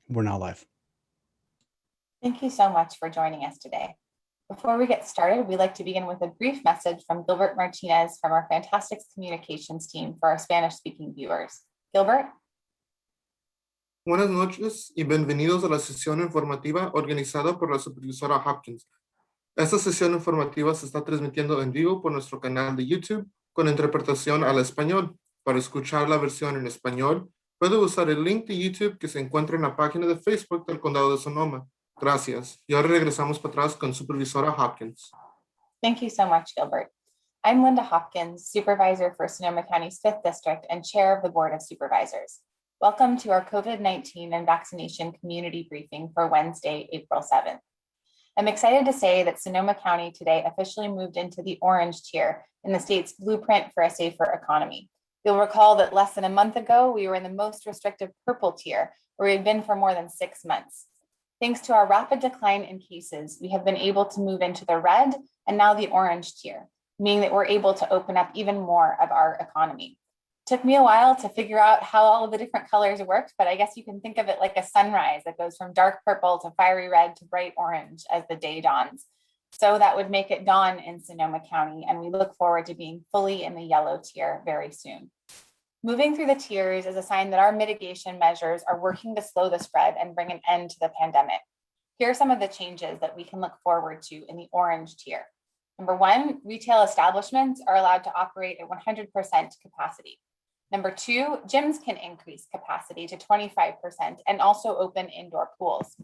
We're now live. Thank you so much for joining us today. Before we get started, we'd like to begin with a brief message from Gilbert Martinez from our Fantastics communications team for our Spanish-speaking viewers. Gilbert? Buenas noches y bienvenidos a la sesión informativa organizada por la supervisora Hopkins. Esta sesión informativa se está transmitiendo en vivo por nuestro canal de YouTube con interpretación al español. Para escuchar la versión en español, puede usar el link de YouTube que se encuentra en la página de Facebook del Condado de Sonoma. Gracias. Y ahora regresamos para atrás con supervisora Hopkins. Thank you so much, Gilbert. I'm Lynda Hopkins, supervisor for Sonoma County's 5th District and chair of the Board of Supervisors. Welcome to our COVID-19 and vaccination community briefing for Wednesday, April 7th. I'm excited to say that Sonoma County today officially moved into the orange tier in the state's blueprint for a safer economy. You'll recall that less than a month ago, we were in the most restrictive purple tier, where we had been for more than 6 months. Thanks to our rapid decline in cases, we have been able to move into the red and now the orange tier, meaning that we're able to open up even more of our economy. It took me a while to figure out how all of the different colors worked, but I guess you can think of it like a sunrise that goes from dark purple to fiery red to bright orange as the day dawns. So that would make it dawn in Sonoma County, and we look forward to being fully in the yellow tier very soon. Moving through the tiers is a sign that our mitigation measures are working to slow the spread and bring an end to the pandemic. Here are some of the changes that we can look forward to in the orange tier. Number 1, retail establishments are allowed to operate at 100% capacity. Number 2, gyms can increase capacity to 25% and also open indoor pools.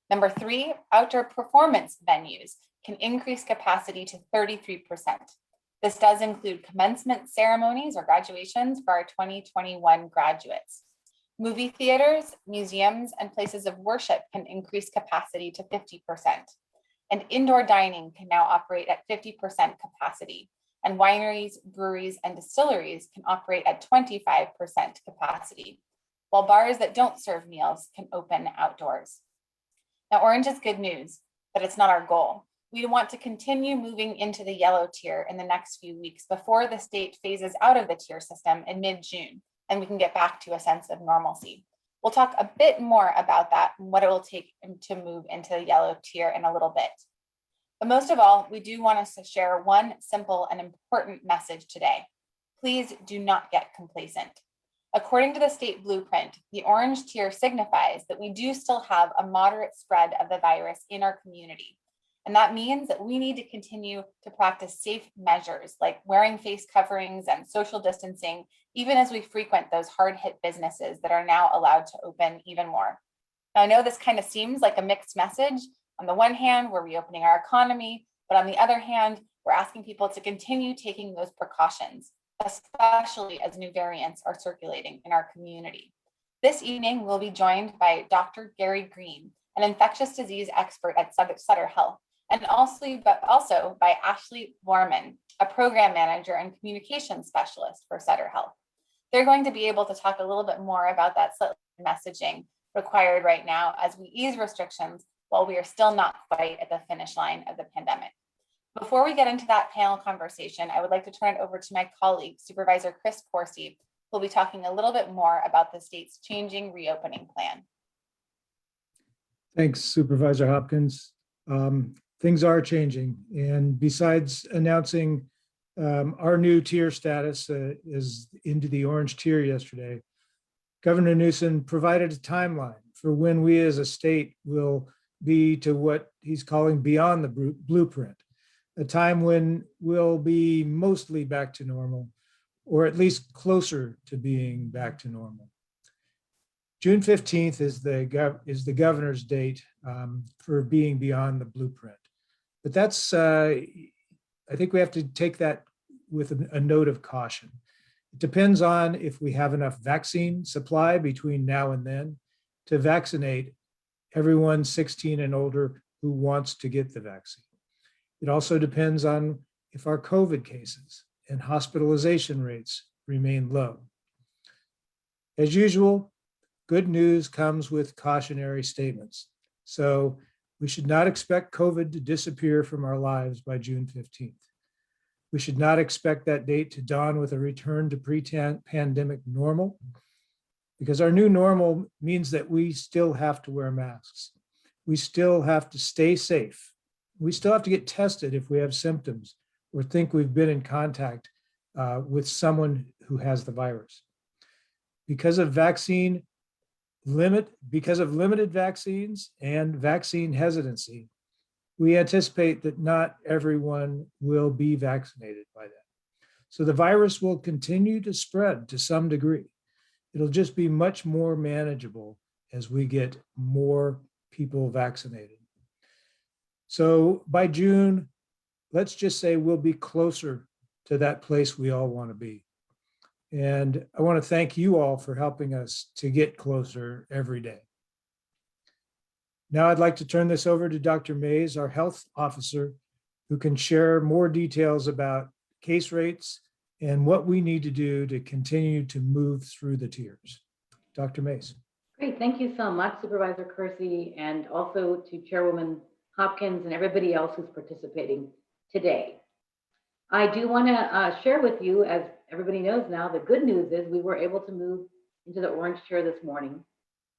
Number 3, outdoor performance venues can increase capacity to 33%. This does include commencement ceremonies or graduations for our 2021 graduates. Movie theaters, museums, and places of worship can increase capacity to 50%. And indoor dining can now operate at 50% capacity. And wineries, breweries, and distilleries can operate at 25% capacity, while bars that don't serve meals can open outdoors. Now, orange is good news, but it's not our goal. We want to continue moving into the yellow tier in the next few weeks before the state phases out of the tier system in mid-June, and we can get back to a sense of normalcy. We'll talk a bit more about that and what it will take to move into the yellow tier in a little bit. But most of all, we do want us to share one simple and important message today. Please do not get complacent. According to the state blueprint, the orange tier signifies that we do still have a moderate spread of the virus in our community. And that means that we need to continue to practice safe measures like wearing face coverings and social distancing, even as we frequent those hard-hit businesses that are now allowed to open even more. Now, I know this kind of seems like a mixed message. On the one hand, we're reopening our economy, but on the other hand, we're asking people to continue taking those precautions, especially as new variants are circulating in our community. This evening, we'll be joined by Dr. Gary Green, an infectious disease expert at Sutter Health, and also by Ashley Warman, a program manager and communications specialist for Sutter Health. They're going to be able to talk a little bit more about that messaging required right now as we ease restrictions while we are still not quite at the finish line of the pandemic. Before we get into that panel conversation, I would like to turn it over to my colleague, Supervisor Chris Coursey, who will be talking a little bit more about the state's changing reopening plan. Thanks, Supervisor Hopkins. Things are changing, and besides announcing our new tier status is into the orange tier yesterday, Governor Newsom provided a timeline for when we as a state will be to what he's calling beyond the blueprint, a time when we'll be mostly back to normal, or at least closer to being back to normal. June 15th is the governor's date for being beyond the blueprint. But that's, I think we have to take that with a note of caution. It depends on if we have enough vaccine supply between now and then to vaccinate everyone 16 and older who wants to get the vaccine. It also depends on if our COVID cases and hospitalization rates remain low. As usual, good news comes with cautionary statements. So we should not expect COVID to disappear from our lives by June 15th. We should not expect that date to dawn with a return to pre-pandemic normal. because our new normal means that we still have to wear masks. We still have to stay safe. We still have to get tested if we have symptoms or think we've been in contact with someone who has the virus. Because of limited vaccines and vaccine hesitancy, we anticipate that not everyone will be vaccinated by then. So the virus will continue to spread to some degree. It'll just be much more manageable as we get more people vaccinated. So by June, let's just say we'll be closer to that place we all want to be. And I want to thank you all for helping us to get closer every day. Now I'd like to turn this over to Dr. Mays, our health officer, who can share more details about case rates and what we need to do to continue to move through the tiers. Dr. Mays. Great, thank you so much, Supervisor Coursey, and also to Chairwoman Hopkins and everybody else who's participating today. I do want to share with you, as everybody knows now, the good news is we were able to move into the orange tier this morning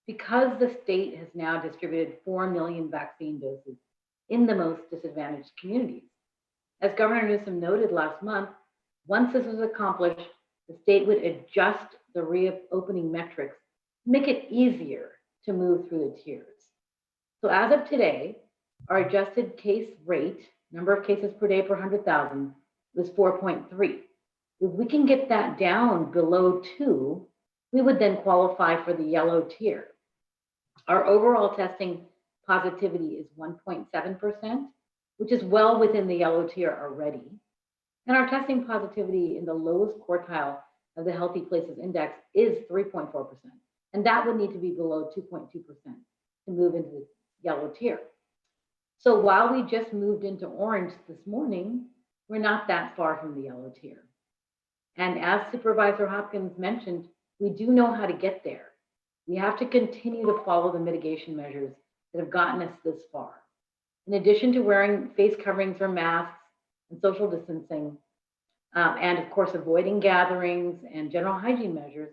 because the state has now distributed 4 million vaccine doses in the most disadvantaged communities. As Governor Newsom noted last month, once this was accomplished, the state would adjust the reopening metrics to make it easier to move through the tiers. So as of today, our adjusted case rate, number of cases per day per 100,000, was 4.3. If we can get that down below 2, we would then qualify for the yellow tier. Our overall testing positivity is 1.7%, which is well within the yellow tier already. And our testing positivity in the lowest quartile of the Healthy Places Index is 3.4%. And that would need to be below 2.2% to move into the yellow tier. So while we just moved into orange this morning, we're not that far from the yellow tier. And as Supervisor Hopkins mentioned, we do know how to get there. We have to continue to follow the mitigation measures that have gotten us this far. In addition to wearing face coverings or masks and social distancing, and of course, avoiding gatherings and general hygiene measures,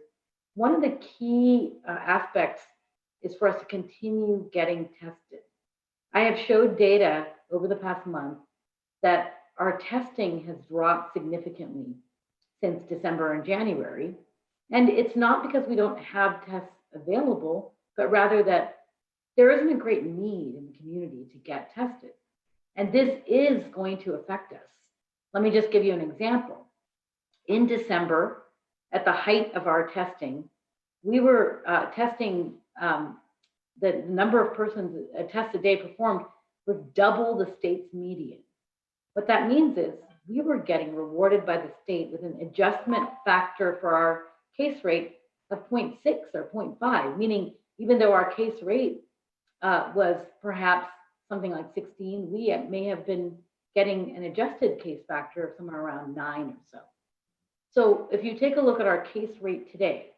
one of the key aspects is for us to continue getting tested. I have showed data over the past month that our testing has dropped significantly since December and January. And it's not because we don't have tests available, but rather that there isn't a great need in the community to get tested. And this is going to affect us. Let me just give you an example. In December, at the height of our testing, we were testing, the number of persons a test a day performed was double the state's median. What that means is we were getting rewarded by the state with an adjustment factor for our case rate of 0.6 or 0.5, meaning even though our case rate was perhaps something like 16, we may have been getting an adjusted case factor of somewhere around 9 or so. So if you take a look at our case rate today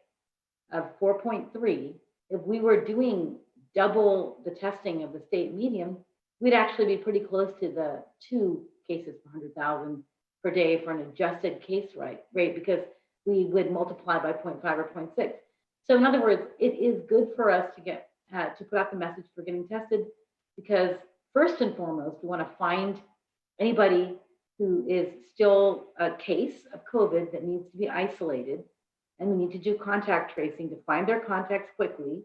of 4.3, if we were doing double the testing of the state median, we'd actually be pretty close to the 2 cases per 100,000 per day for an adjusted case rate because we would multiply by 0.5 or 0.6. So in other words, it is good for us to get to put out the message for getting tested because first and foremost, we want to find anybody who is still a case of COVID that needs to be isolated, and we need to do contact tracing to find their contacts quickly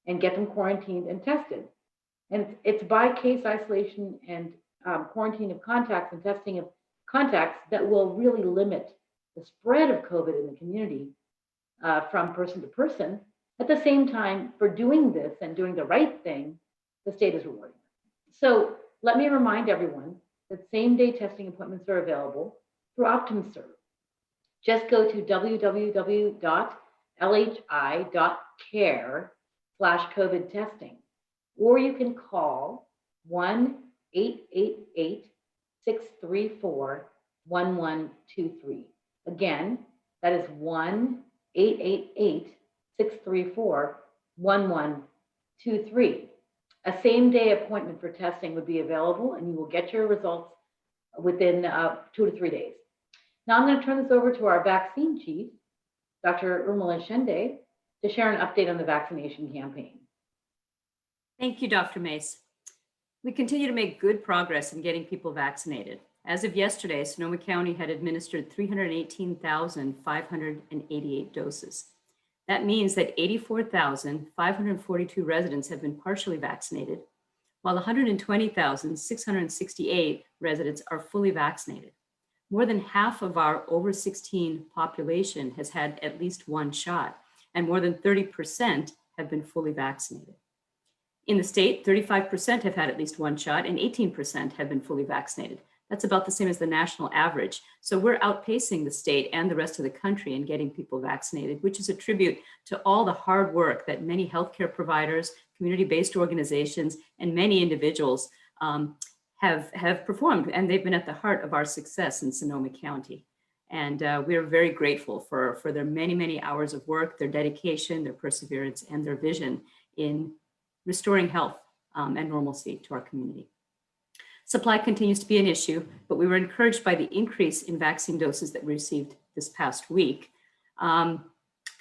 and get them quarantined and tested. And it's by case isolation and quarantine of contacts and testing of contacts that will really limit the spread of COVID in the community from person to person. At the same time, for doing this and doing the right thing, the state is rewarding. So let me remind everyone that same-day testing appointments are available through OptumServe. Just go to www.lhi.care/COVID testing, or you can call 1-888-634-1123. Again, that is 1-888-634-1123. A same-day appointment for testing would be available, and you will get your results within 2 to 3 days. Now I'm going to turn this over to our vaccine chief, Dr. Urmila Shende, to share an update on the vaccination campaign. Thank you, Dr. Mace. We continue to make good progress in getting people vaccinated. As of yesterday, Sonoma County had administered 318,588 doses. That means that 84,542 residents have been partially vaccinated, while 120,668 residents are fully vaccinated. More than half of our over 16 population has had at least one shot, and more than 30% have been fully vaccinated. In the state, 35% have had at least one shot and 18% have been fully vaccinated. That's about the same as the national average. So we're outpacing the state and the rest of the country in getting people vaccinated, which is a tribute to all the hard work that many healthcare providers, community-based organizations, and many individuals have performed, and they've been at the heart of our success in Sonoma County. And we are very grateful for their many, many hours of work, their dedication, their perseverance, and their vision in restoring health and normalcy to our community. Supply continues to be an issue, but we were encouraged by the increase in vaccine doses that we received this past week. The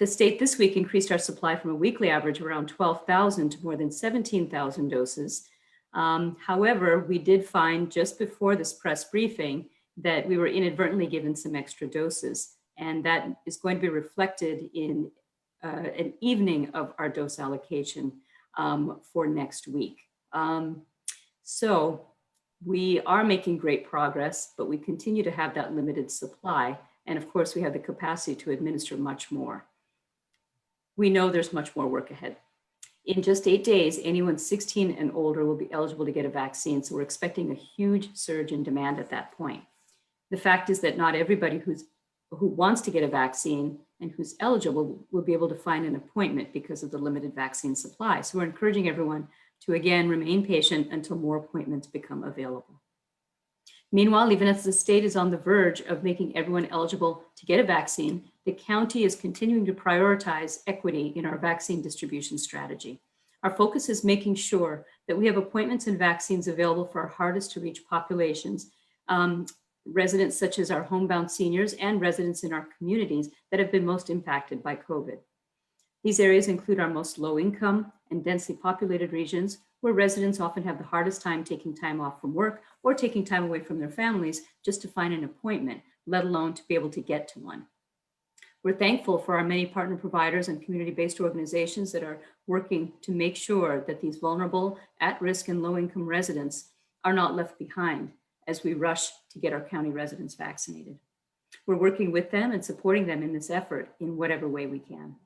state this week increased our supply from a weekly average of around 12,000 to more than 17,000 doses. However, we did find just before this press briefing that we were inadvertently given some extra doses, and that is going to be reflected in an evening of our dose allocation for next week. So we are making great progress, but we continue to have that limited supply. And of course, we have the capacity to administer much more. We know there's much more work ahead. In just 8 days, anyone 16 and older will be eligible to get a vaccine. So we're expecting a huge surge in demand at that point. The fact is that not everybody who wants to get a vaccine and who's eligible will be able to find an appointment because of the limited vaccine supply. So we're encouraging everyone to, again, remain patient until more appointments become available. Meanwhile, even as the state is on the verge of making everyone eligible to get a vaccine, the county is continuing to prioritize equity in our vaccine distribution strategy. Our focus is making sure that we have appointments and vaccines available for our hardest to reach populations, residents such as our homebound seniors and residents in our communities that have been most impacted by COVID. These areas include our most low income and densely populated regions, where residents often have the hardest time taking time off from work or taking time away from their families just to find an appointment, let alone to be able to get to one. We're thankful for our many partner providers and community-based organizations that are working to make sure that these vulnerable, at-risk and low-income residents are not left behind as we rush to get our county residents vaccinated. We're working with them and supporting them in this effort in whatever way we can.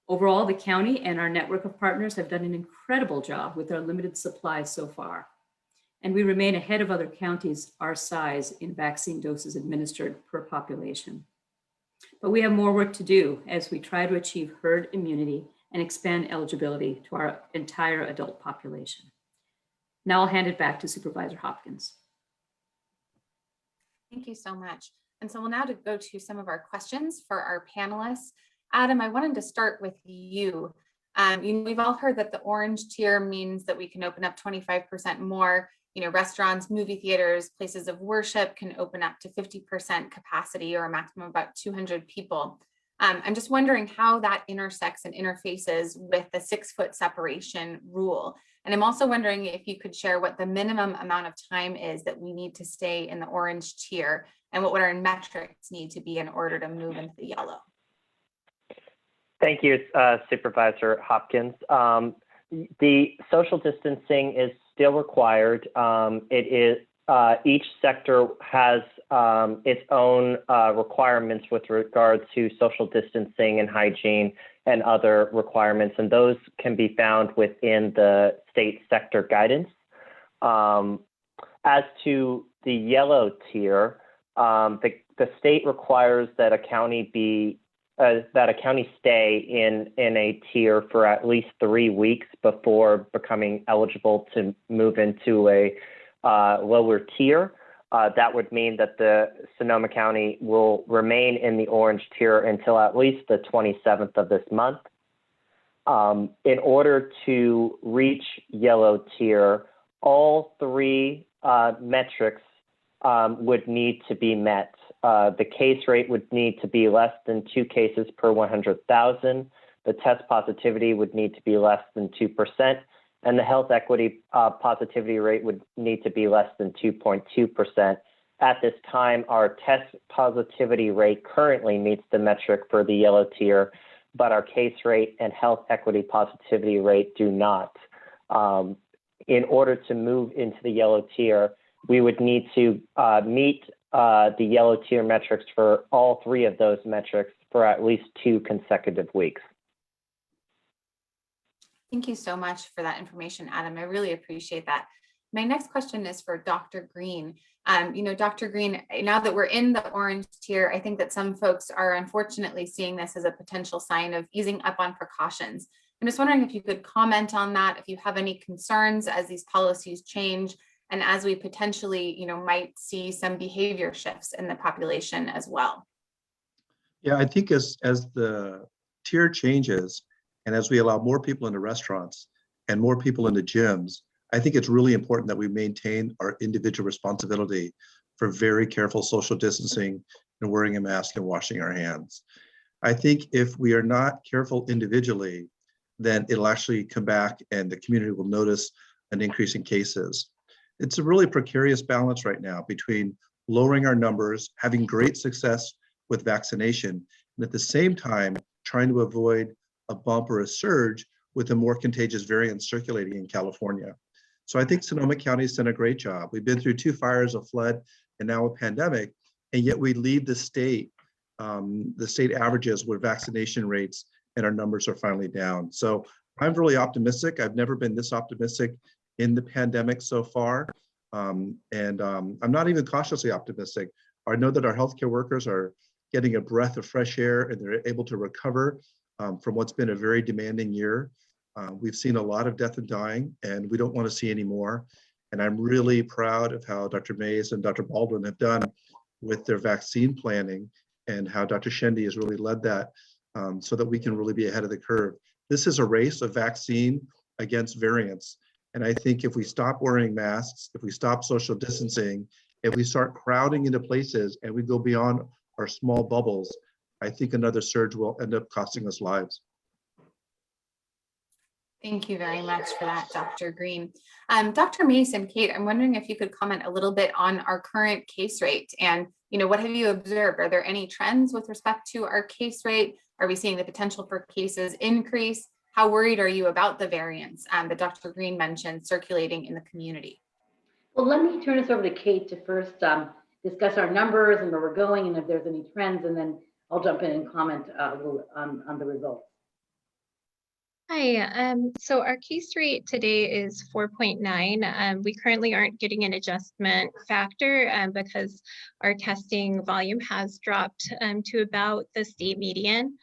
Overall, the county and our network of partners have done an incredible job with our limited supplies so far, and we remain ahead of other counties our size in vaccine doses administered per population. But we have more work to do as we try to achieve herd immunity and expand eligibility to our entire adult population. Now I'll hand it back to Supervisor Hopkins. Thank you so much. And so we'll now go to some of our questions for our panelists. Adam, I wanted to start with you. We've all heard that the orange tier means that we can open up 25% more. Restaurants, movie theaters, places of worship can open up to 50% capacity or a maximum of about 200 people. I'm just wondering how that intersects and interfaces with the 6-foot separation rule. And I'm also wondering if you could share what the minimum amount of time is that we need to stay in the orange tier and what would our metrics need to be in order to move into the yellow. Thank you, Supervisor Hopkins. The social distancing is still required. Each sector has its own requirements with regard to social distancing and hygiene and other requirements, and those can be found within the state sector guidance. As to the yellow tier, the state requires that a county stay in a tier for at least 3 weeks before becoming eligible to move into a lower tier. That would mean that the Sonoma County will remain in the orange tier until at least the 27th of this month. In order to reach yellow tier, all 3 metrics would need to be met. The case rate would need to be less than 2 cases per 100,000. the test positivity would need to be less than 2%, and the health equity positivity rate would need to be less than 2.2%. At this time, our test positivity rate currently meets the metric for the yellow tier, but our case rate and health equity positivity rate do not. In order to move into the yellow tier, we would need to meet the yellow tier metrics for all three of those metrics for at least 2 consecutive weeks. Thank you so much for that information, Adam. I really appreciate that. My next question is for Dr. Green. Dr. Green, now that we're in the orange tier, I think that some folks are unfortunately seeing this as a potential sign of easing up on precautions. I'm just wondering if you could comment on that, if you have any concerns as these policies change, and as we potentially, might see some behavior shifts in the population as well. Yeah, I think as the tier changes and as we allow more people into restaurants and more people into gyms, I think it's really important that we maintain our individual responsibility for very careful social distancing and wearing a mask and washing our hands. I think if we are not careful individually, then it'll actually come back and the community will notice an increase in cases. It's a really precarious balance right now between lowering our numbers, having great success with vaccination, and at the same time, trying to avoid a bump or a surge with a more contagious variant circulating in California. So I think Sonoma County has done a great job. We've been through 2 fires, a flood, and now a pandemic, and yet we lead the state averages with vaccination rates, and our numbers are finally down. So I'm really optimistic. I've never been this optimistic in the pandemic so far. I'm not even cautiously optimistic. I know that our healthcare workers are getting a breath of fresh air and they're able to recover from what's been a very demanding year. We've seen a lot of death and dying, and we don't want to see any more. And I'm really proud of how Dr. Mays and Dr. Baldwin have done with their vaccine planning and how Dr. Shendi has really led that so that we can really be ahead of the curve. This is a race of vaccine against variants. And I think if we stop wearing masks, if we stop social distancing, if we start crowding into places and we go beyond our small bubbles, I think another surge will end up costing us lives. Thank you very much for that, Dr. Green. Dr. Mason, Kate, I'm wondering if you could comment a little bit on our current case rate and, what have you observed? Are there any trends with respect to our case rate? Are we seeing the potential for cases increase? How worried are you about the variants that Dr. Green mentioned circulating in the community? Well, let me turn this over to Kate to first discuss our numbers and where we're going and if there's any trends, and then I'll jump in and comment a little on the results. Hi, so our case rate today is 4.9. We currently aren't getting an adjustment factor because our testing volume has dropped to about the state median.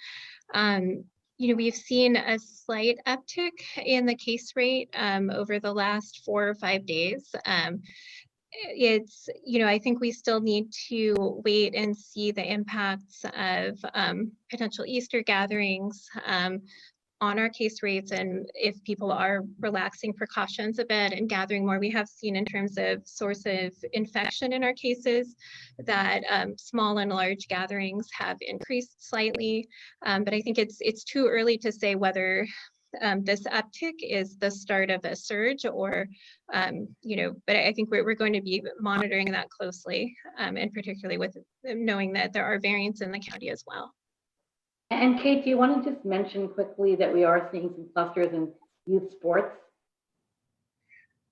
We've seen a slight uptick in the case rate over the last 4 or 5 days. I think we still need to wait and see the impacts of potential Easter gatherings on our case rates, and if people are relaxing precautions a bit and gathering more. We have seen in terms of source of infection in our cases that small and large gatherings have increased slightly, but I think it's too early to say whether this uptick is the start of a surge or, but I think we're going to be monitoring that closely, and particularly with knowing that there are variants in the county as well. And Kate, do you want to just mention quickly that we are seeing some clusters in youth sports?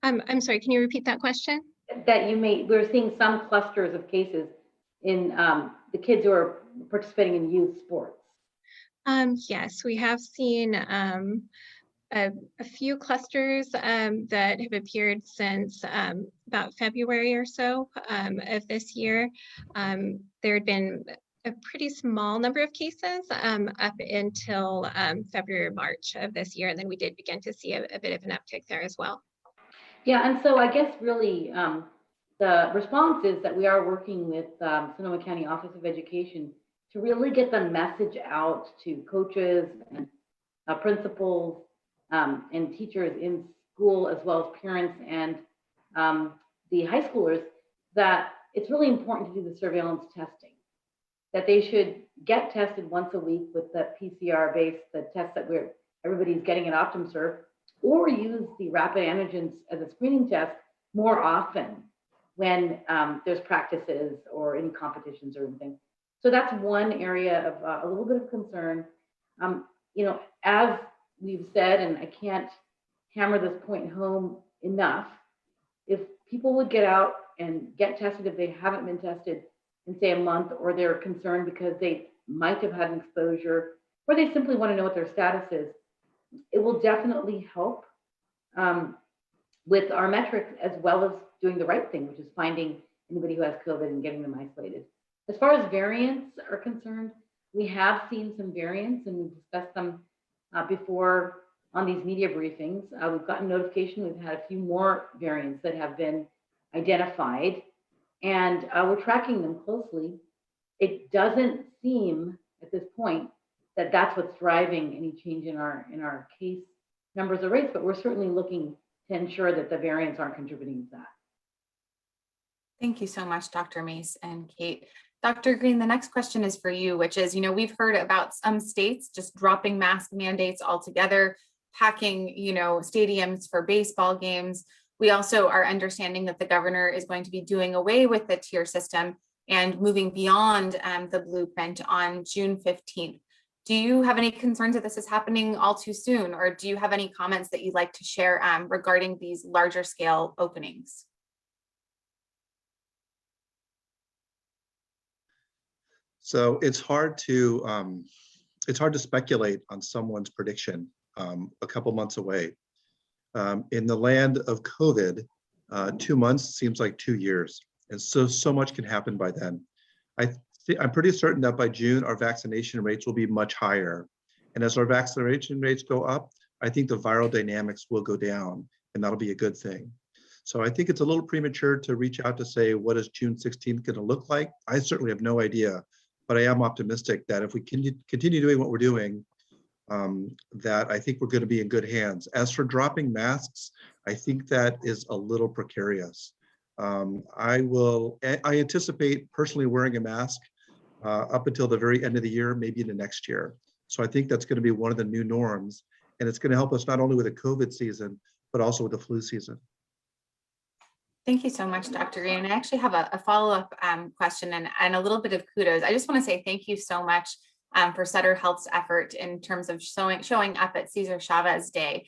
I'm sorry, can you repeat that question? We're seeing some clusters of cases in the kids who are participating in youth sports. Yes, we have seen a few clusters that have appeared since about February or so of this year. There had been a pretty small number of cases up until February, March of this year, and then we did begin to see a bit of an uptick there as well. Yeah, and so I guess really the response is that we are working with Sonoma County Office of Education to really get the message out to coaches and principals and teachers in school, as well as parents and the high schoolers, that it's really important to do the surveillance testing, that they should get tested once a week with the PCR-based, the test that everybody's getting at OptumServe, or use the rapid antigens as a screening test more often when there's practices or any competitions or anything. So that's one area of a little bit of concern. As we've said, and I can't hammer this point home enough, if people would get out and get tested if they haven't been tested in, say, a month, or they're concerned because they might have had an exposure, or they simply want to know what their status is, it will definitely help with our metrics, as well as doing the right thing, which is finding anybody who has COVID and getting them isolated. As far as variants are concerned, we have seen some variants, and we've discussed them before on these media briefings. We've gotten notification we've had a few more variants that have been identified, and we're tracking them closely. It doesn't seem at this point that that's what's driving any change in our case numbers or rates, but we're certainly looking to ensure that the variants aren't contributing to that. Thank you so much, Dr. Mace and Kate. Dr. Green, the next question is for you, which is, we've heard about some states just dropping mask mandates altogether, packing, stadiums for baseball games. We also are understanding that the governor is going to be doing away with the tier system and moving beyond the blueprint on June 15th. Do you have any concerns that this is happening all too soon, or do you have any comments that you'd like to share regarding these larger scale openings? So it's hard to speculate on someone's prediction a couple months away. In the land of COVID, 2 months seems like 2 years, and so much can happen by then. I'm pretty certain that by June, our vaccination rates will be much higher. And as our vaccination rates go up, I think the viral dynamics will go down, and that'll be a good thing. So I think it's a little premature to reach out to say, what is June 16th going to look like? I certainly have no idea, but I am optimistic that if we continue doing what we're doing, that I think we're going to be in good hands. As for dropping masks, I think that is a little precarious. I anticipate personally wearing a mask up until the very end of the year, maybe into next year. So I think that's going to be one of the new norms, and it's going to help us not only with the COVID season, but also with the flu season. Thank you so much, Dr. Green. I actually have a follow-up question and a little bit of kudos. I just want to say thank you so much for Sutter Health's effort in terms of showing up at Cesar Chavez Day.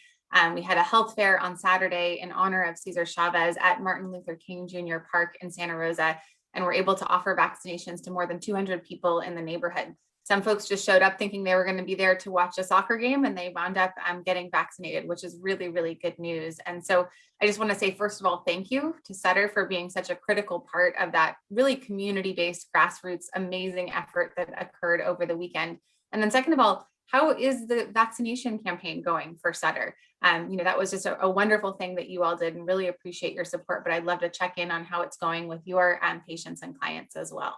We had a health fair on Saturday in honor of Cesar Chavez at Martin Luther King Jr. Park in Santa Rosa, and we're able to offer vaccinations to more than 200 people in the neighborhood. Some folks just showed up thinking they were going to be there to watch a soccer game, and they wound up getting vaccinated, which is really, really good news. And so I just want to say, first of all, thank you to Sutter for being such a critical part of that really community-based, grassroots, amazing effort that occurred over the weekend. And then second of all, how is the vaccination campaign going for Sutter? That was just a wonderful thing that you all did, and really appreciate your support, but I'd love to check in on how it's going with your patients and clients as well.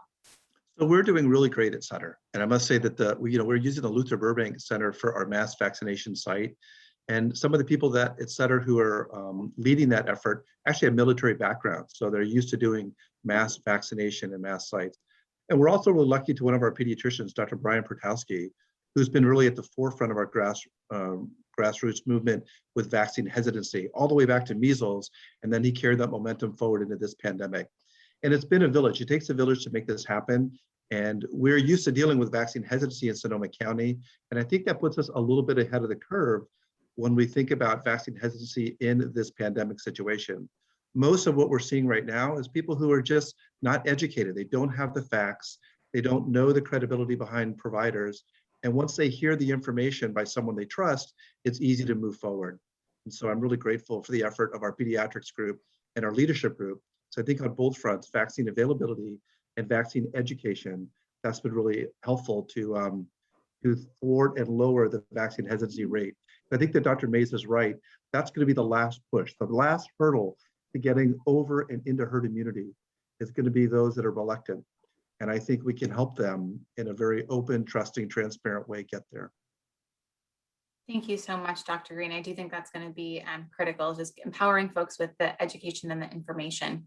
So we're doing really great at Sutter. And I must say that we're using the Luther Burbank Center for our mass vaccination site. And some of the people that at Sutter who are leading that effort actually have military backgrounds. So they're used to doing mass vaccination and mass sites. And we're also really lucky to one of our pediatricians, Dr. Brian Pertowski, who's been really at the forefront of our grassroots movement with vaccine hesitancy, all the way back to measles. And then he carried that momentum forward into this pandemic. And it's been a village. It takes a village to make this happen. And we're used to dealing with vaccine hesitancy in Sonoma County. And I think that puts us a little bit ahead of the curve when we think about vaccine hesitancy in this pandemic situation. Most of what we're seeing right now is people who are just not educated. They don't have the facts. They don't know the credibility behind providers. And once they hear the information by someone they trust, it's easy to move forward. And so I'm really grateful for the effort of our pediatrics group and our leadership group. So I think on both fronts, vaccine availability and vaccine education, that's been really helpful to thwart and lower the vaccine hesitancy rate. I think that Dr. Mace is right. That's going to be the last push. The last hurdle to getting over and into herd immunity is going to be those that are reluctant. And I think we can help them in a very open, trusting, transparent way get there. Thank you so much, Dr. Green. I do think that's going to be critical, just empowering folks with the education and the information.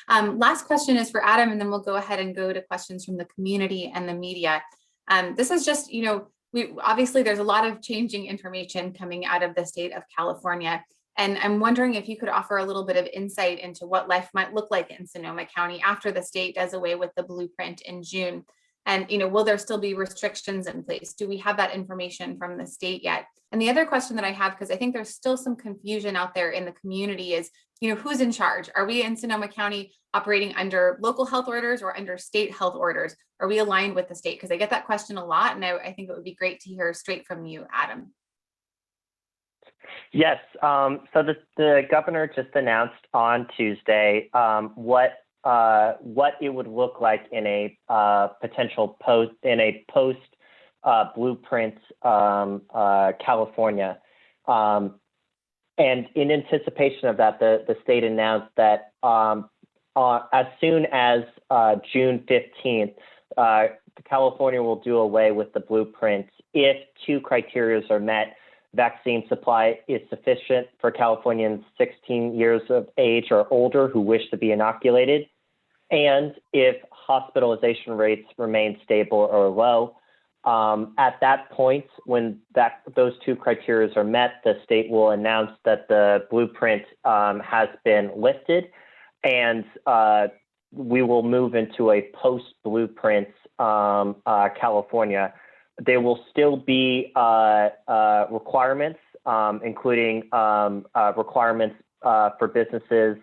Last question is for Adam, and then we'll go ahead and go to questions from the community and the media. This is just, obviously there's a lot of changing information coming out of the state of California. And I'm wondering if you could offer a little bit of insight into what life might look like in Sonoma County after the state does away with the blueprint in June. And, will there still be restrictions in place? Do we have that information from the state yet? And the other question that I have, because I think there's still some confusion out there in the community, is, who's in charge? Are we in Sonoma County operating under local health orders or under state health orders? Are we aligned with the state? Because I get that question a lot, and I think it would be great to hear straight from you, Adam. Yes. So the governor just announced on Tuesday what it would look like in a potential post blueprint California. And in anticipation of that, the state announced that as soon as June 15th, California will do away with the blueprint if two criteria are met. Vaccine supply is sufficient for Californians 16 years of age or older who wish to be inoculated, and if hospitalization rates remain stable or low. At that point, when those two criteria are met, the state will announce that the blueprint has been lifted, and we will move into a post-blueprint California. There will still be requirements, including requirements for businesses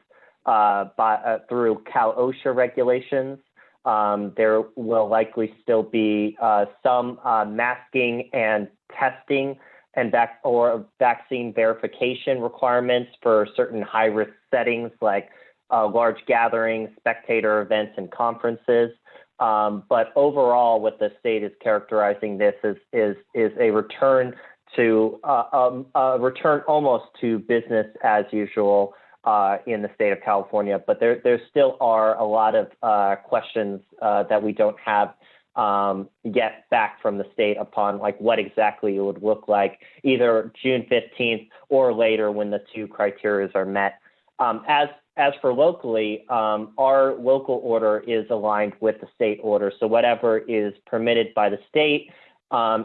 through Cal OSHA regulations. There will likely still be some masking and testing and vaccine verification requirements for certain high-risk settings like large gatherings, spectator events, and conferences. But overall, what the state is characterizing this is a return to a return almost to business as usual in the state of California. But there still are a lot of questions that we don't have yet back from the state upon what exactly it would look like either June 15th or later when the two criteria are met. As for locally, our local order is aligned with the state order. So whatever is permitted by the state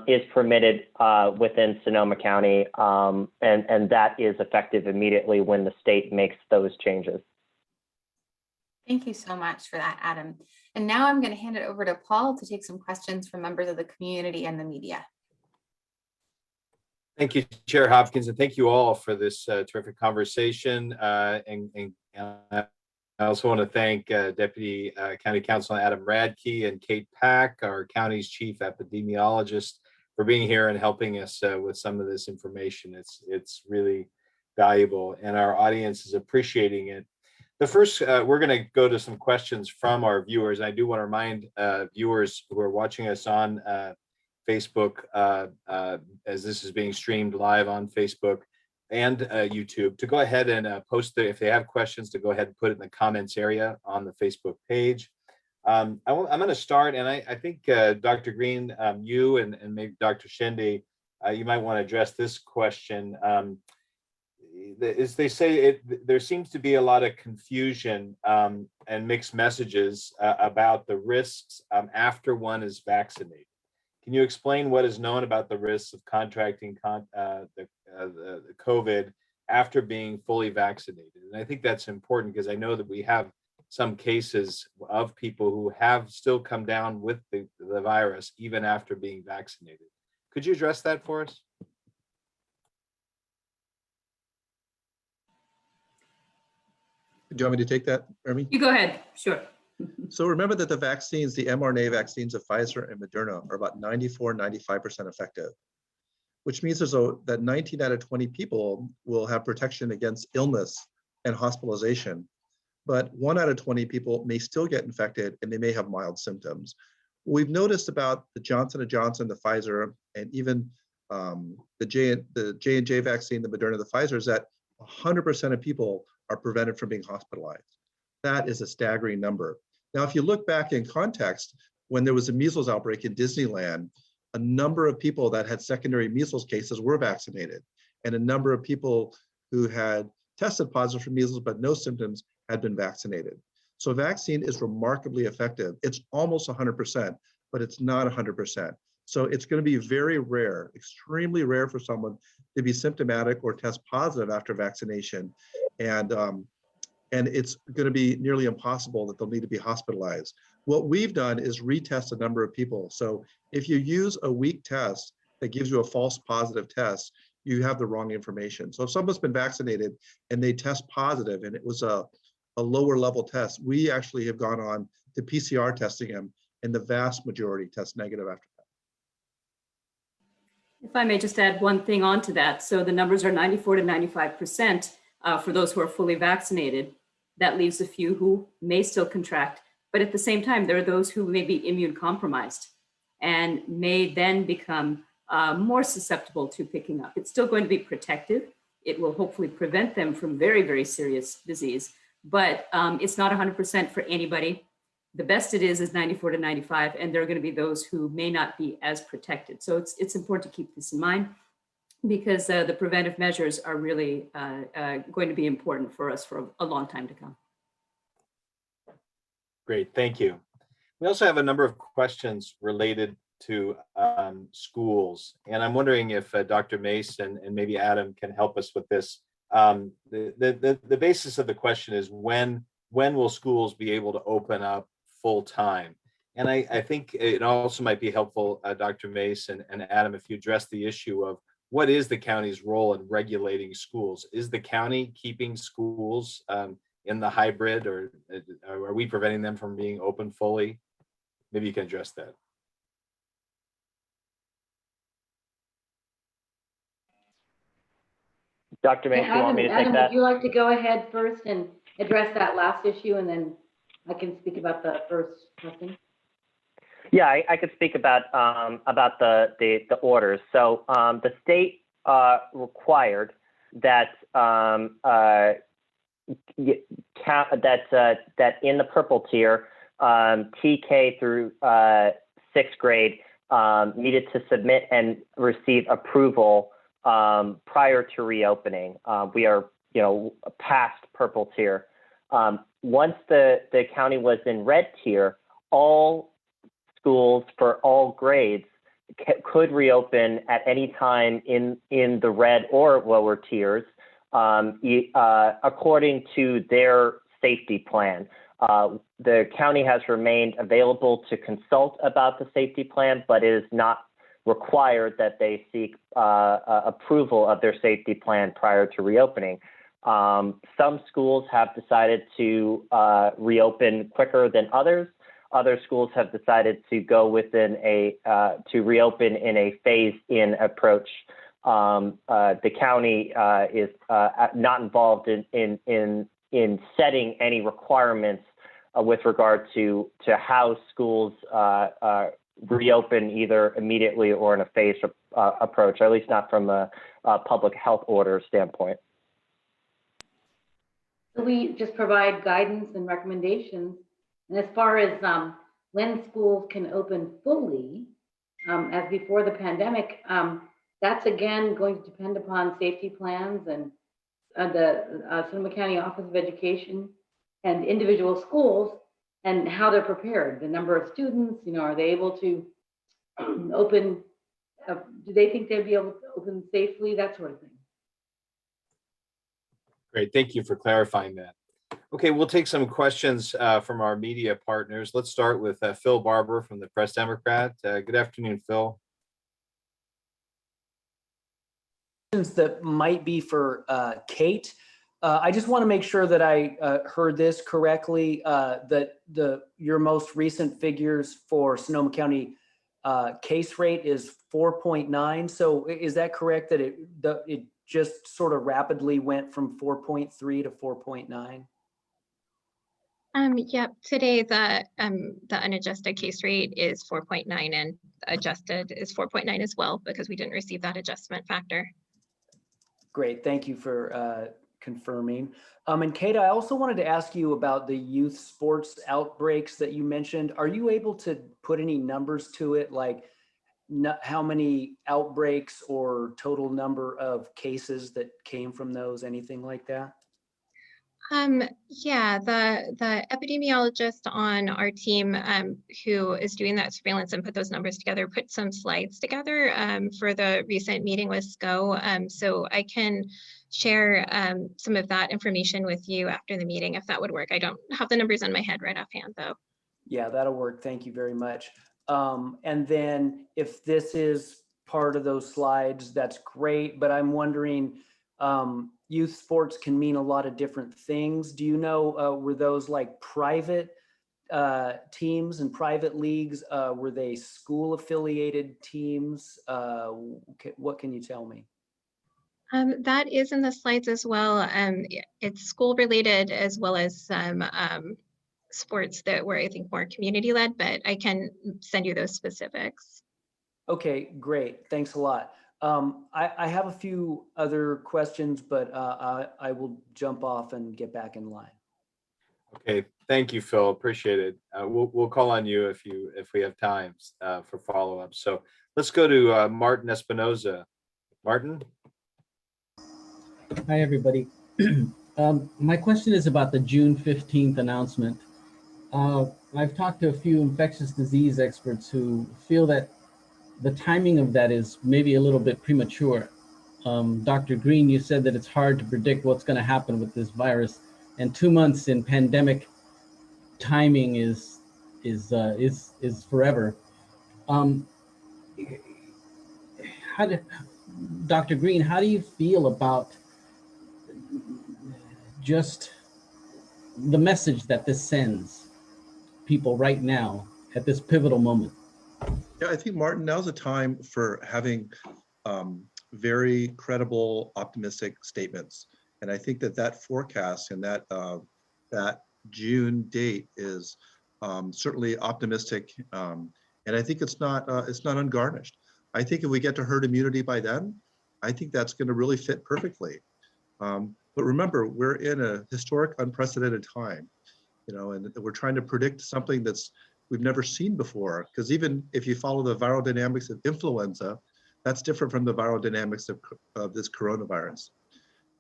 is permitted within Sonoma County, and that is effective immediately when the state makes those changes. Thank you so much for that, Adam. And now I'm going to hand it over to Paul to take some questions from members of the community and the media. Thank you, Chair Hopkins, and thank you all for this terrific conversation. And I also want to thank Deputy County Councilor Adam Radke and Kate Pack, our county's chief epidemiologist, for being here and helping us with some of this information. It's really valuable, and our audience is appreciating it. The first, we're going to go to some questions from our viewers. I do want to remind viewers who are watching us on Facebook, as this is being streamed live on Facebook and YouTube, to go ahead and post if they have questions, to go ahead and put it in the comments area on the Facebook page. I'm going to start, and I think Dr. Green, you and maybe Dr. Shinde, you might want to address this question. As they say, there seems to be a lot of confusion and mixed messages about the risks after one is vaccinated. Can you explain what is known about the risks of contracting the COVID after being fully vaccinated? And I think that's important because I know that we have some cases of people who have still come down with the virus even after being vaccinated. Could you address that for us? Do you want me to take that, Ermi? You go ahead, sure. So remember that the vaccines, the mRNA vaccines of Pfizer and Moderna, are about 94–95% effective, which means that 19 out of 20 people will have protection against illness and hospitalization, but 1 out of 20 people may still get infected and they may have mild symptoms. What we've noticed about the Johnson & Johnson, the Pfizer, and even the J&J vaccine, the Moderna, the Pfizer, is that 100% of people are prevented from being hospitalized. That is a staggering number. Now, if you look back in context, when there was a measles outbreak in Disneyland, a number of people that had secondary measles cases were vaccinated, and a number of people who had tested positive for measles but no symptoms had been vaccinated. So vaccine is remarkably effective. It's almost 100%, but it's not 100%. So it's going to be very rare, extremely rare for someone to be symptomatic or test positive after vaccination. And it's going to be nearly impossible that they'll need to be hospitalized. What we've done is retest a number of people. So if you use a weak test that gives you a false positive test, you have the wrong information. So if someone's been vaccinated and they test positive and it was a lower level test, we actually have gone on to PCR testing them, and the vast majority test negative after that. If I may just add one thing onto that. So the numbers are 94 to 95% for those who are fully vaccinated. That leaves a few who may still contract, but at the same time, there are those who may be immune compromised and may then become more susceptible to picking up. It's still going to be protective. It will hopefully prevent them from very, very serious disease, but it's not 100% for anybody. The best it is 94 to 95, and there are going to be those who may not be as protected. So it's important to keep this in mind, because the preventive measures are really going to be important for us for a long time to come. Great, thank you. We also have a number of questions related to schools, and I'm wondering if Dr. Mason and maybe Adam can help us with this. The basis of the question is when will schools be able to open up full time? And I think it also might be helpful, Dr. Mason and Adam, if you address the issue of what is the county's role in regulating schools? Is the county keeping schools in the hybrid, or are we preventing them from being open fully? Maybe you can address that. Dr. Mason, you want me to take Adam, that? would you like to go ahead first and address that last issue, and then I can speak about the first question? Yeah, I could speak about the orders. So the state required that that in the purple tier, TK through sixth grade needed to submit and receive approval prior to reopening. We are, past purple tier. Once the county was in red tier, all schools for all grades could reopen at any time in the red or lower tiers according to their safety plan. The county has remained available to consult about the safety plan, but it is not required that they seek approval of their safety plan prior to reopening. Some schools have decided to reopen quicker than others. Other schools have decided to go within to reopen in a phased-in approach. The county is not involved in setting any requirements with regard to how schools reopen either immediately or in a phased approach, at least not from a public health order standpoint. So we just provide guidance and recommendations. And as far as when schools can open fully, as before the pandemic, that's again going to depend upon safety plans and the Sonoma County Office of Education and individual schools and how they're prepared. The number of students, are they able to open? Do they think they'd be able to open safely? That sort of thing. Great, thank you for clarifying that. Okay, we'll take some questions from our media partners. Let's start with Phil Barber from the Press Democrat. Good afternoon, Phil. That might be for Kate. I just want to make sure that I heard this correctly, that your most recent figures for Sonoma County case rate is 4.9. So is that correct, that it just sort of rapidly went from 4.3 to 4.9? Yep, today the unadjusted case rate is 4.9 and adjusted is 4.9 as well, because we didn't receive that adjustment factor. Great, thank you for confirming. And Kate, I also wanted to ask you about the youth sports outbreaks that you mentioned. Are you able to put any numbers to it, like how many outbreaks or total number of cases that came from those, anything like that? Yeah, the epidemiologist on our team who is doing that surveillance and put those numbers together, put some slides together for the recent meeting with SCO. So I can share some of that information with you after the meeting if that would work. I don't have the numbers in my head right offhand though. Yeah, that'll work. Thank you very much. And then if this is part of those slides, that's great, but I'm wondering, youth sports can mean a lot of different things. Do you know, were those like private teams and private leagues? Were they school affiliated teams? What can you tell me? That is in the slides as well. It's school related as well as some sports that were, I think, more community led, but I can send you those specifics. Okay, great. Thanks a lot. I have a few other questions, but I will jump off and get back in line. Okay, thank you, Phil. Appreciate it. We'll call on you if we have times for follow-up. So let's go to Martin Espinoza. Martin? Hi, everybody. My question is about the June 15th announcement. I've talked to a few infectious disease experts who feel that the timing of that is maybe a little bit premature. Dr. Green, you said that it's hard to predict what's going to happen with this virus, and 2 months in pandemic timing is forever. Dr. Green, how do you feel about just the message that this sends people right now at this pivotal moment? Yeah, I think, Martin, now's the time for having very credible, optimistic statements. And I think that forecast and that June date is certainly optimistic. And I think it's not ungarnished. I think if we get to herd immunity by then, I think that's going to really fit perfectly. But remember, we're in a historic, unprecedented time, and we're trying to predict something that's we've never seen before. Because even if you follow the viral dynamics of influenza, that's different from the viral dynamics of this coronavirus.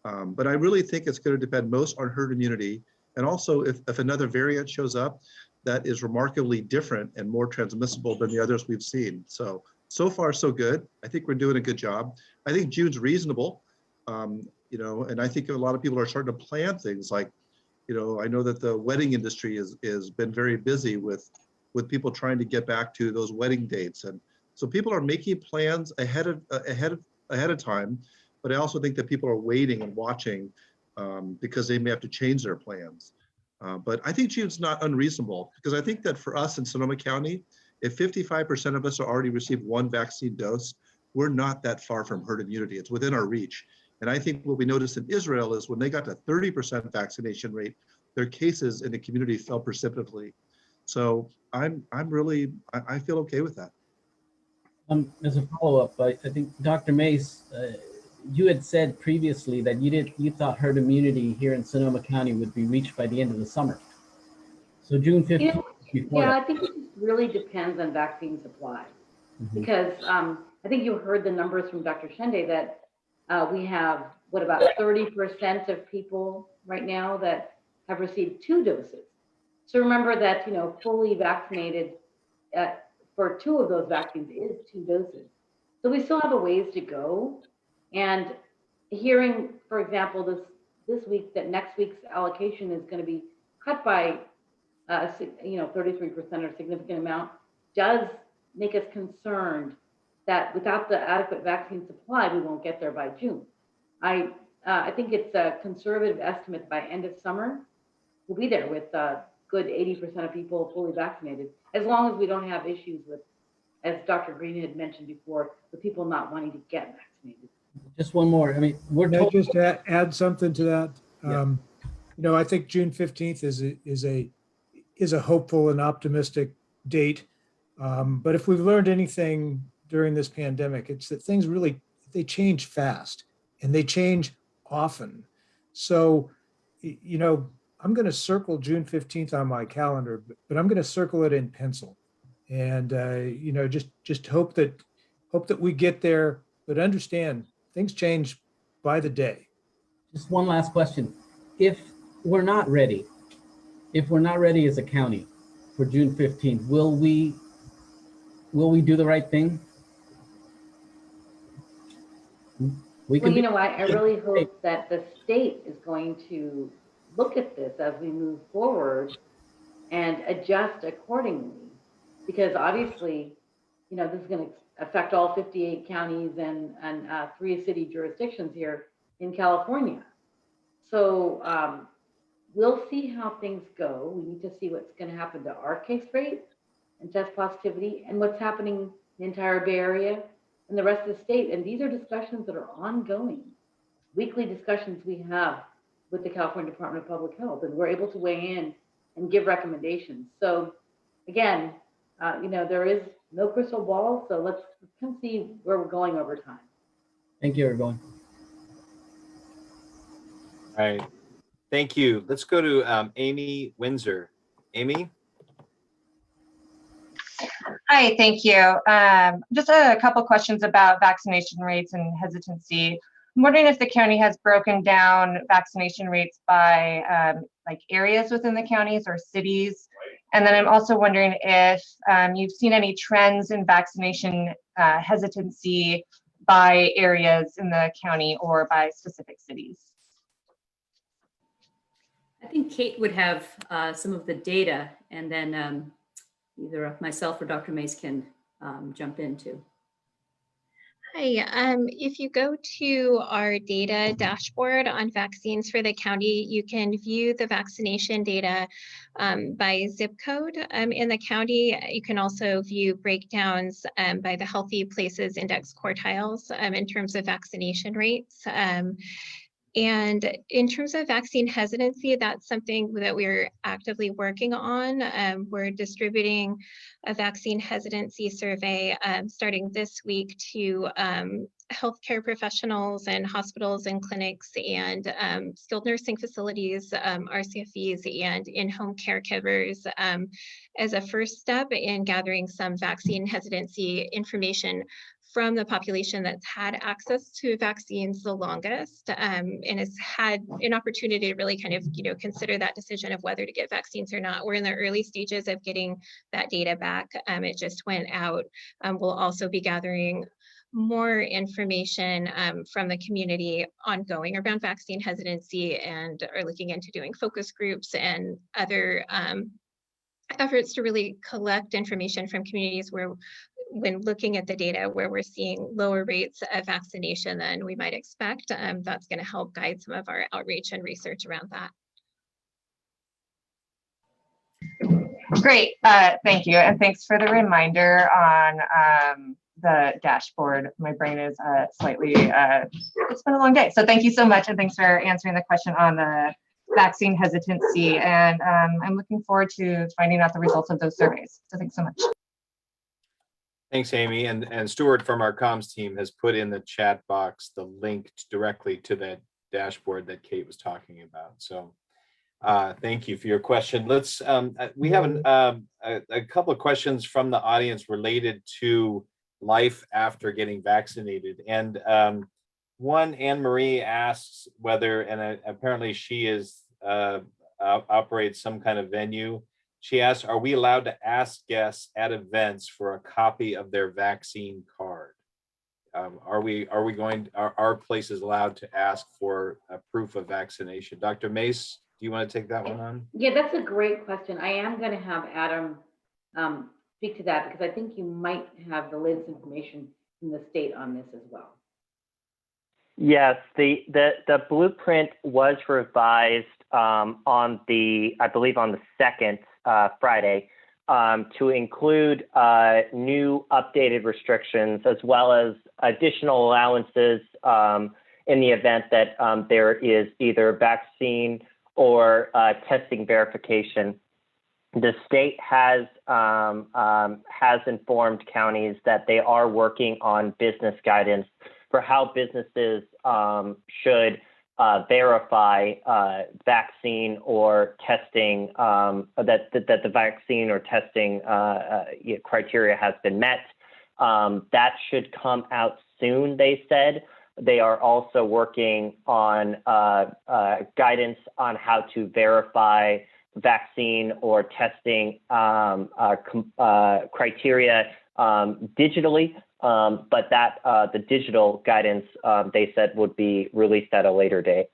But I really think it's going to depend most on herd immunity. And also, if another variant shows up that is remarkably different and more transmissible than the others we've seen. So far, so good. I think we're doing a good job. I think June's reasonable, and I think a lot of people are starting to plan things like, I know that the wedding industry is been very busy with people trying to get back to those wedding dates. And so people are making plans ahead of time, but I also think that people are waiting and watching because they may have to change their plans. But I think June's not unreasonable, because I think that for us in Sonoma County, if 55% of us are already received one vaccine dose, we're not that far from herd immunity. It's within our reach. And I think what we noticed in Israel is when they got to 30% vaccination rate, their cases in the community fell precipitously. So I feel okay with that. As a follow-up, I think Dr. Mace, you had said previously that you thought herd immunity here in Sonoma County would be reached by the end of the summer. So June 15th. Yeah, I think it really depends on vaccine supply, because I think you heard the numbers from Dr. Shende that we have, about 30% of people right now that have received 2 doses. So remember that, fully vaccinated for 2 of those vaccines is 2 doses. So we still have a ways to go. And hearing, for example, this week that next week's allocation is going to be cut by 33% or a significant amount, does make us concerned that without the adequate vaccine supply, we won't get there by June. I think it's a conservative estimate by end of summer, we'll be there with good 80% of people fully vaccinated, as long as we don't have issues with, as Dr. Green had mentioned before, the people not wanting to get vaccinated. Just one more. I mean, we're Can I told. just add something to that? Yeah. I think June 15th is a hopeful and optimistic date. But if we've learned anything during this pandemic, it's that things really, they change fast and they change often. So, I'm going to circle June 15th on my calendar, but I'm going to circle it in pencil, and just hope that we get there, but understand things change by the day. Just one last question. If we're not ready, if we're not ready as a county for June 15th, will we do the right thing? We Well, can you be, know, I really hope that the state is going to look at this as we move forward and adjust accordingly. Because obviously, you know, this is going to affect all 58 counties and 3 city jurisdictions here in California. So we'll see how things go. We need to see what's going to happen to our case rate and test positivity and what's happening in the entire Bay Area and the rest of the state. And these are discussions that are ongoing, weekly discussions we have with the California Department of Public Health, and we're able to weigh in and give recommendations. So again, you know, there is no crystal ball, so let's kind of see where we're going over time. thank you, everyone. All right. Thank you. Let's go to Amy Windsor. Amy? Hi, thank you. Just a couple questions about vaccination rates and hesitancy. I'm wondering if the county has broken down vaccination rates by like areas within the counties or cities. And then I'm also wondering if you've seen any trends in vaccination hesitancy by areas in the county or by specific cities. I think Kate would have some of the data, and then either myself or Dr. Mace can jump in too. Hi, if you go to our data dashboard on vaccines for the county, you can view the vaccination data by zip code in the county. You can also view breakdowns by the Healthy Places Index quartiles in terms of vaccination rates. And in terms of vaccine hesitancy, that's something that we're actively working on. We're distributing a vaccine hesitancy survey starting this week to healthcare professionals and hospitals and clinics and skilled nursing facilities, RCFEs, and in-home caregivers as a first step in gathering some vaccine hesitancy information from the population that's had access to vaccines the longest and has had an opportunity to really kind of, you know, consider that decision of whether to get vaccines or not. We're in the early stages of getting that data back. It just went out. We'll also be gathering more information from the community ongoing around vaccine hesitancy and are looking into doing focus groups and other efforts to really collect information from communities where, when looking at the data where we're seeing lower rates of vaccination than we might expect, that's going to help guide some of our outreach and research around that. Great, thank you. And thanks for the reminder on the dashboard. My brain is slightly, it's been a long day. So thank you so much. And thanks for answering the question on the vaccine hesitancy. And I'm looking forward to finding out the results of those surveys. So thanks so much. Thanks, Amy. And Stuart from our comms team has put in the chat box the link directly to that dashboard that Kate was talking about. So thank you for your question. Let's, we have a couple of questions from the audience related to life after getting vaccinated. And one, Anne Marie asks whether, and apparently she is operates some kind of venue. She asks, are we allowed to ask guests at events for a copy of their vaccine card? Are our places allowed to ask for a proof of vaccination? Dr. Mace, do you want to take that one on? Yeah, that's a great question. I am going to have Adam speak to that because I think you might have the latest information from the state on this as well. Yes, the blueprint was revised on the, I believe on the 2nd, Friday, to include new updated restrictions as well as additional allowances in the event that there is either vaccine or testing verification. The state has informed counties that they are working on business guidance for how businesses should verify vaccine or testing, that the vaccine or testing criteria has been met. That should come out soon, they said. They are also working on guidance on how to verify vaccine or testing criteria digitally, but that the digital guidance they said would be released at a later date.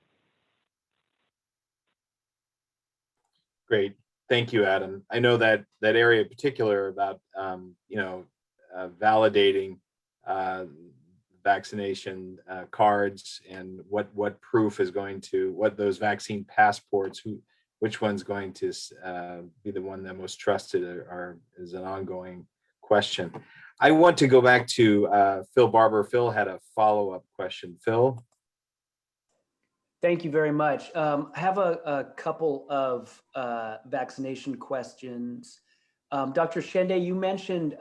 Great. Thank you, Adam. I know that that area in particular about, validating vaccination cards and what proof is going to, what those vaccine passports, which one's going to be the one that most trusted is an ongoing question. I want to go back to Phil Barber. Phil had a follow-up question. Phil? Thank you very much. I have a couple of vaccination questions. Dr. Shende, you mentioned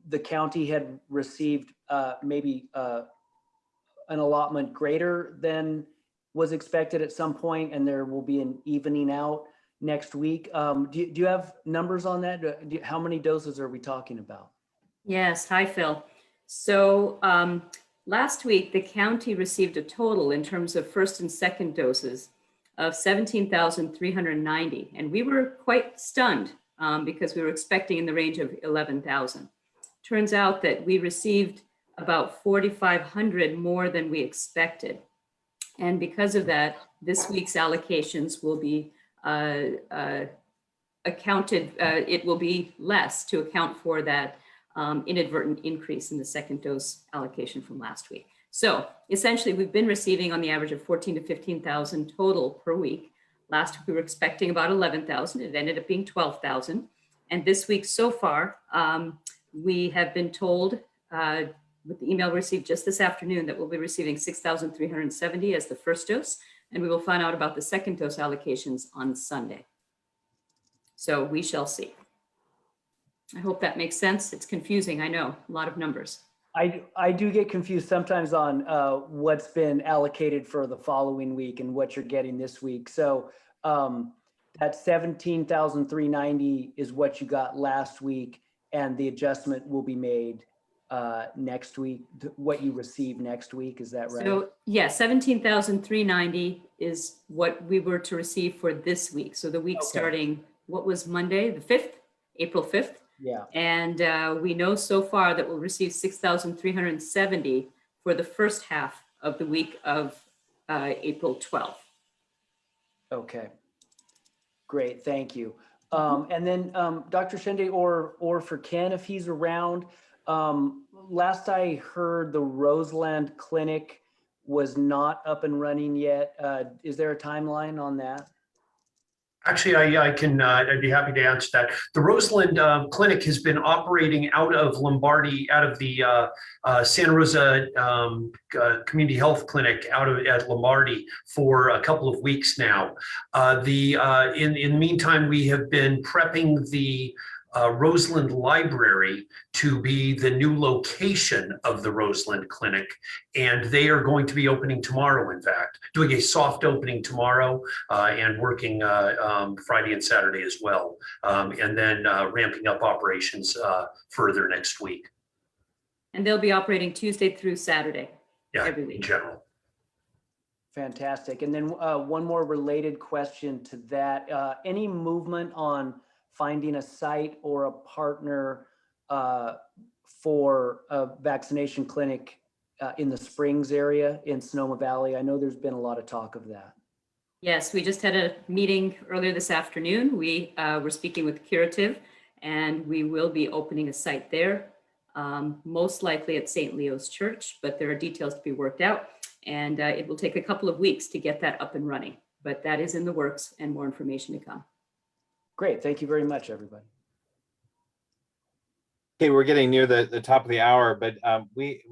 the county had received maybe an allotment greater than was expected at some point, and there will be an evening out next week. Do you have numbers on that? How many doses are we talking about? Yes, hi, Phil. So last week, the county received a total in terms of first and second doses of 17,390. And we were quite stunned because we were expecting in the range of 11,000. Turns out that we received about 4,500 more than we expected. And because of that, this week's allocations will be accounted, it will be less to account for that inadvertent increase in the second dose allocation from last week. So essentially, we've been receiving on the average of 14,000 to 15,000 total per week. Last week, we were expecting about 11,000. It ended up being 12,000. And this week so far, we have been told with the email received just this afternoon that we'll be receiving 6,370 as the first dose, and we will find out about the second dose allocations on Sunday. So we shall see. I hope that makes sense. It's confusing, I know, a lot of numbers. I do get confused sometimes on what's been allocated for the following week and what you're getting this week. So that 17,390 is what you got last week, and the adjustment will be made next week, what you receive next week, is that right? So yeah, 17,390 is what we were to receive for this week. So the week starting, what was Monday, the 5th, April 5th? Yeah. And we know so far that we'll receive 6,370 for the first half of the week of April 12th. Okay. Great, thank you. And then Dr. Shende or for Ken, if he's around, last I heard the Roseland Clinic was not up and running yet. Is there a timeline on that? Actually, I can, I'd be happy to answer that. The Roseland Clinic has been operating out of Lombardy, out of the Santa Rosa Community Health Clinic at Lombardy for a couple of weeks now. In the meantime, we have been prepping the Roseland Library to be the new location of the Roseland Clinic. And they are going to be opening tomorrow, in fact, doing a soft opening tomorrow and working Friday and Saturday as well. And then ramping up operations further next week. And they'll be operating Tuesday through Saturday every week. In general. Fantastic. And then one more related question to that. Any movement on finding a site or a partner for a vaccination clinic in the Springs area in Sonoma Valley? I know there's been a lot of talk of that. Yes, we just had a meeting earlier this afternoon. We were speaking with Curative, and we will be opening a site there, most likely at St. Leo's Church, but there are details to be worked out, and it will take a couple of weeks to get that up and running, but that is in the works and more information to come. Great. Thank you very much, everybody. Okay, we're getting near the top of the hour, but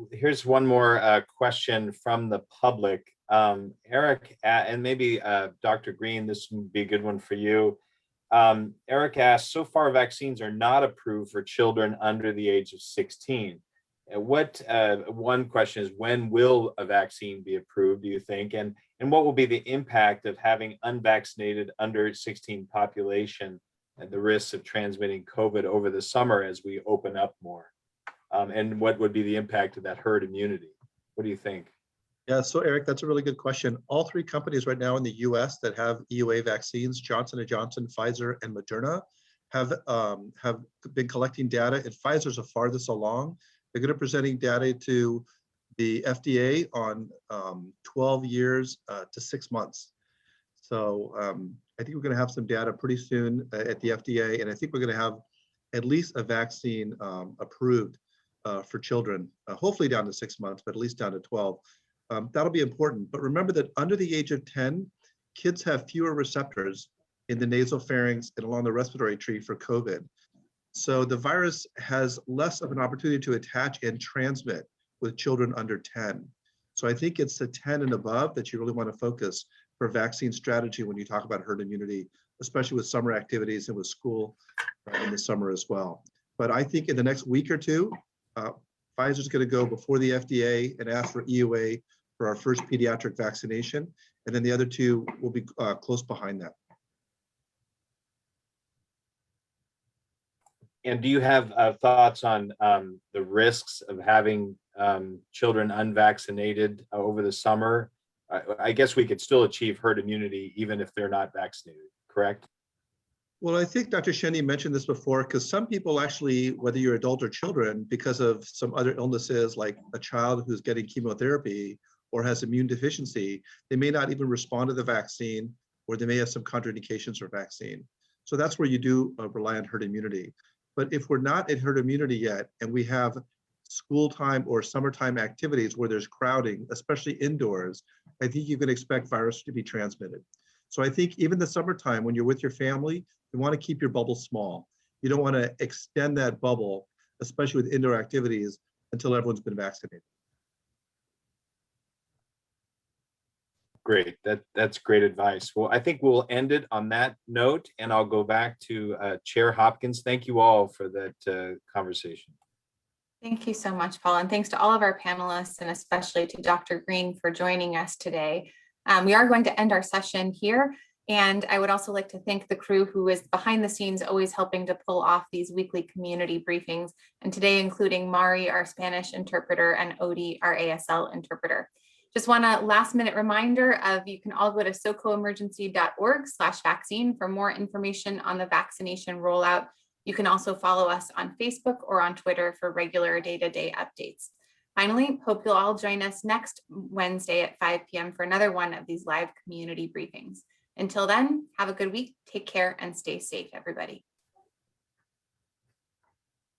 here's one more question from the public. Eric, and maybe Dr. Green, this would be a good one for you. Eric asked, so far vaccines are not approved for children under the age of 16. One question is, when will a vaccine be approved, do you think? And what will be the impact of having unvaccinated under 16 population and the risks of transmitting COVID over the summer as we open up more? And what would be the impact of that herd immunity? What do you think? Yeah, so Eric, that's a really good question. All three companies right now in the US that have EUA vaccines, Johnson & Johnson, Pfizer, and Moderna, have been collecting data, and Pfizer's the farthest along. They're going to be presenting data to the FDA on 12 years to 6 months. So I think we're going to have some data pretty soon at the FDA, and I think we're going to have at least a vaccine approved for children, hopefully down to 6 months, but at least down to 12. That'll be important. But remember that under the age of 10, kids have fewer receptors in the nasal pharynx and along the respiratory tree for COVID. So the virus has less of an opportunity to attach and transmit with children under 10. So I think it's the 10 and above that you really want to focus for vaccine strategy when you talk about herd immunity, especially with summer activities and with school in the summer as well. But I think in the next week or two, Pfizer's going to go before the FDA and ask for EUA for our first pediatric vaccination. And then the other two will be close behind that. And do you have thoughts on the risks of having children unvaccinated over the summer? I guess we could still achieve herd immunity even if they're not vaccinated, correct? Well, I think Dr. Shenny mentioned this before, because some people actually, whether you're adult or children, because of some other illnesses like a child who's getting chemotherapy or has immune deficiency, they may not even respond to the vaccine, or they may have some contraindications for vaccine. So that's where you do rely on herd immunity. But if we're not at herd immunity yet, and we have school time or summertime activities where there's crowding, especially indoors, I think you can expect virus to be transmitted. So I think even the summertime, when you're with your family, you want to keep your bubble small. You don't want to extend that bubble, especially with indoor activities, until everyone's been vaccinated. Great, that's great advice. Well, I think we'll end it on that note, and I'll go back to Chair Hopkins. Thank you all for that conversation. Thank you so much, Paul, and thanks to all of our panelists, and especially to Dr. Green for joining us today. We are going to end our session here, and I would also like to thank the crew who is behind the scenes, always helping to pull off these weekly community briefings, and today including Mari, our Spanish interpreter, and Odie, our ASL interpreter. Just want a last minute reminder of you can all go to socoemergency.org/vaccine for more information on the vaccination rollout. You can also follow us on Facebook or on Twitter for regular day-to-day updates. Finally, hope you'll all join us next Wednesday at 5 p.m. for another one of these live community briefings. Until then, have a good week, take care, and stay safe, everybody.